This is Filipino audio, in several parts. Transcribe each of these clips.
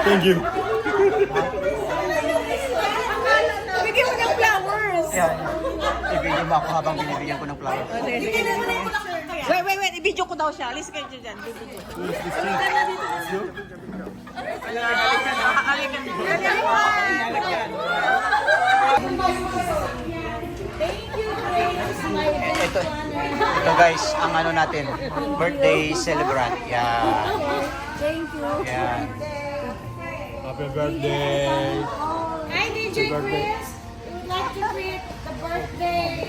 Thank you. Bigyan mo ng flowers. Yan. I-video mo ako habang binibigyan ko ng flowers. Wait. I-video ko daw siya. Alis kayo dyan. Ito guys, ang ano natin, birthday celebrant. Yan. Thank you. Yan. Happy birthday. Hi, DJ Chris. We would like to greet the birthday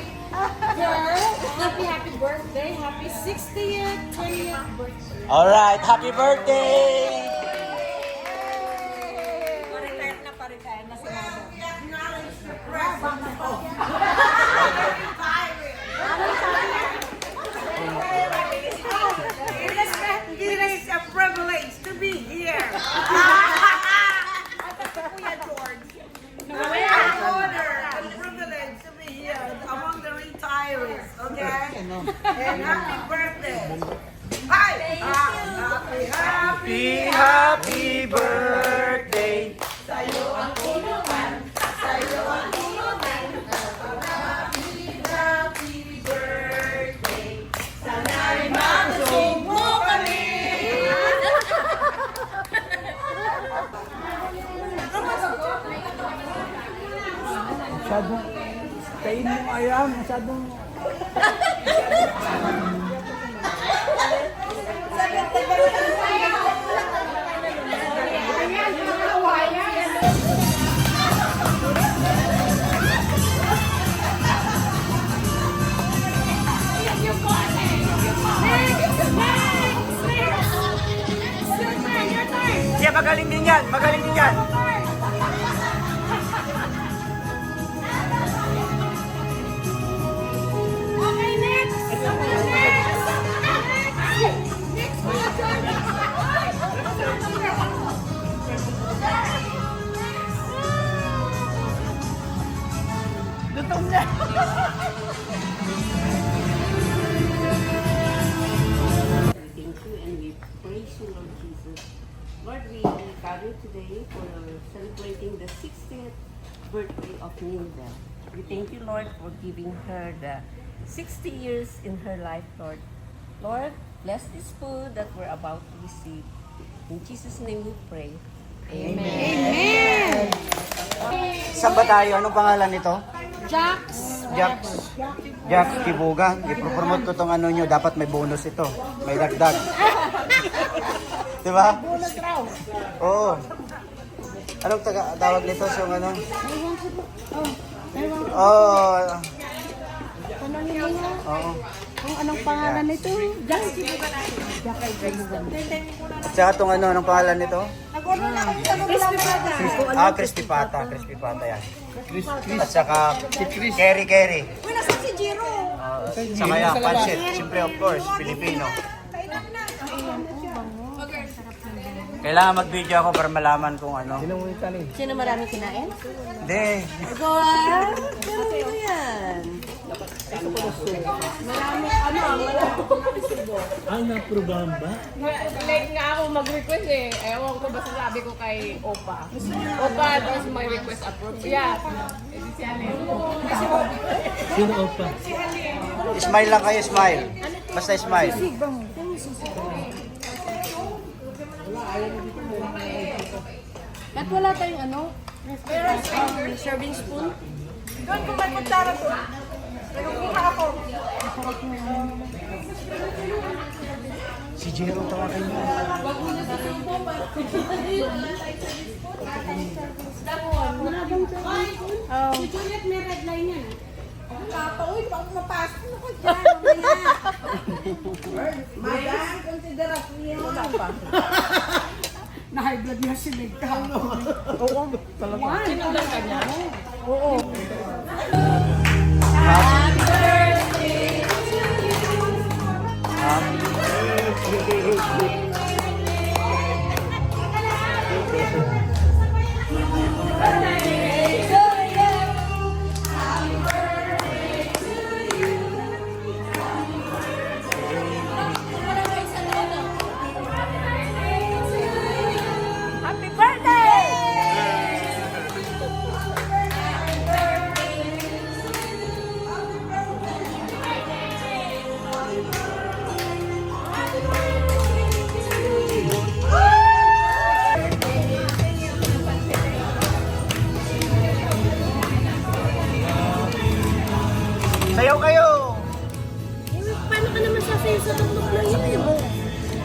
girl. Happy birthday. Happy 60th, 20th birthday. Alright, happy birthday! Pa-retire na si Mama. It is a privilege to be here. Honor and privilege to be here among the retirees, okay? And happy birthday. Hi! Happy birthday! Masyadong kain mo ayam, masyadong Yeah, magaling din yan, magaling din yan. Okay, next. Thank you and we praise you, Lord Jesus. Lord, we gather today for celebrating the 60th birthday of Nilda. We thank you, Lord, for giving her the 60 years in her life, Lord. Lord, bless this food that we're about to receive. In Jesus' name we pray. Amen. Saan ba tayo? Anong pangalan nito? Jax. Jack Kibuga. I-promote ko tong ano nyo. Dapat may bonus ito. May dagdag. Diba? Bonus raw. Oo. Anong tawag nito? So, ano? Oo. Tanongin mo nga Oo. kung anong pangalan nito. Jax. At saka itong ano, anong pangalan nito? Nag-order na kami sa nung Crispy Pata. Crispy Pata yan. At saka Kerry. Uy, nasan si Jiro? Saka yan, pancit. Siyempre, of course, Filipino. Kailangan mag-video ako para malaman kung ano. Sino marami kinain? Hindi. Ikaw ah! Ano yan? ang naprogram ba? Like nga ako mag-request eh. Ewan ko basta sabi ko kay Opa. Opa, tapos my request approved. Yeah. Edi si Alin. Sino opa? Smile lang kayo, smile. Basta smile. Ba't wala tayong ano? Serving spoon? Doon kung may kutsara to. Pero kuha ako. Si Jero, tawagin mo. Wala bang serving spoon? Si Juliet may red line yan. Uy, pag mapasok na ko dyan. Mamaya. Madam, konsiderasyon yan. Wala pa. Na-high blood niya si Megka. Oo, talaga. Sinundan ka niya? Oo. Happy birthday!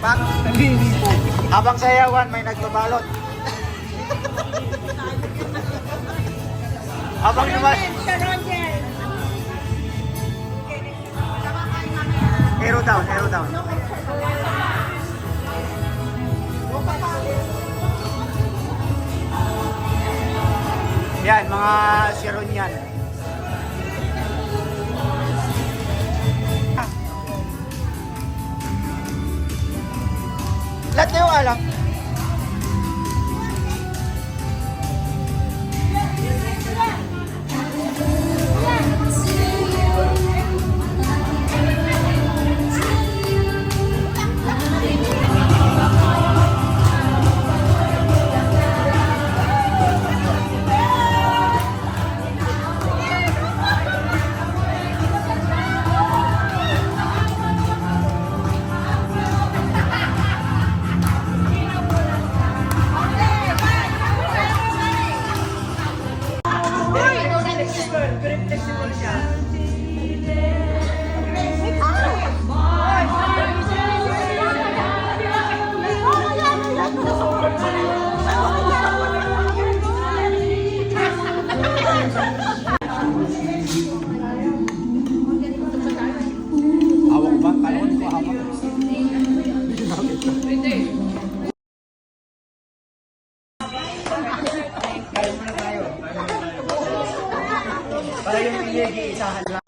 Pak, habang sayawan, may nagbabalot. Habang naman. Hero down, hero down. Yan, mga siron yan. Lahat kayo alam. Hawak ba? Kalon ko hawak. Para yung pinag-iisahan lang.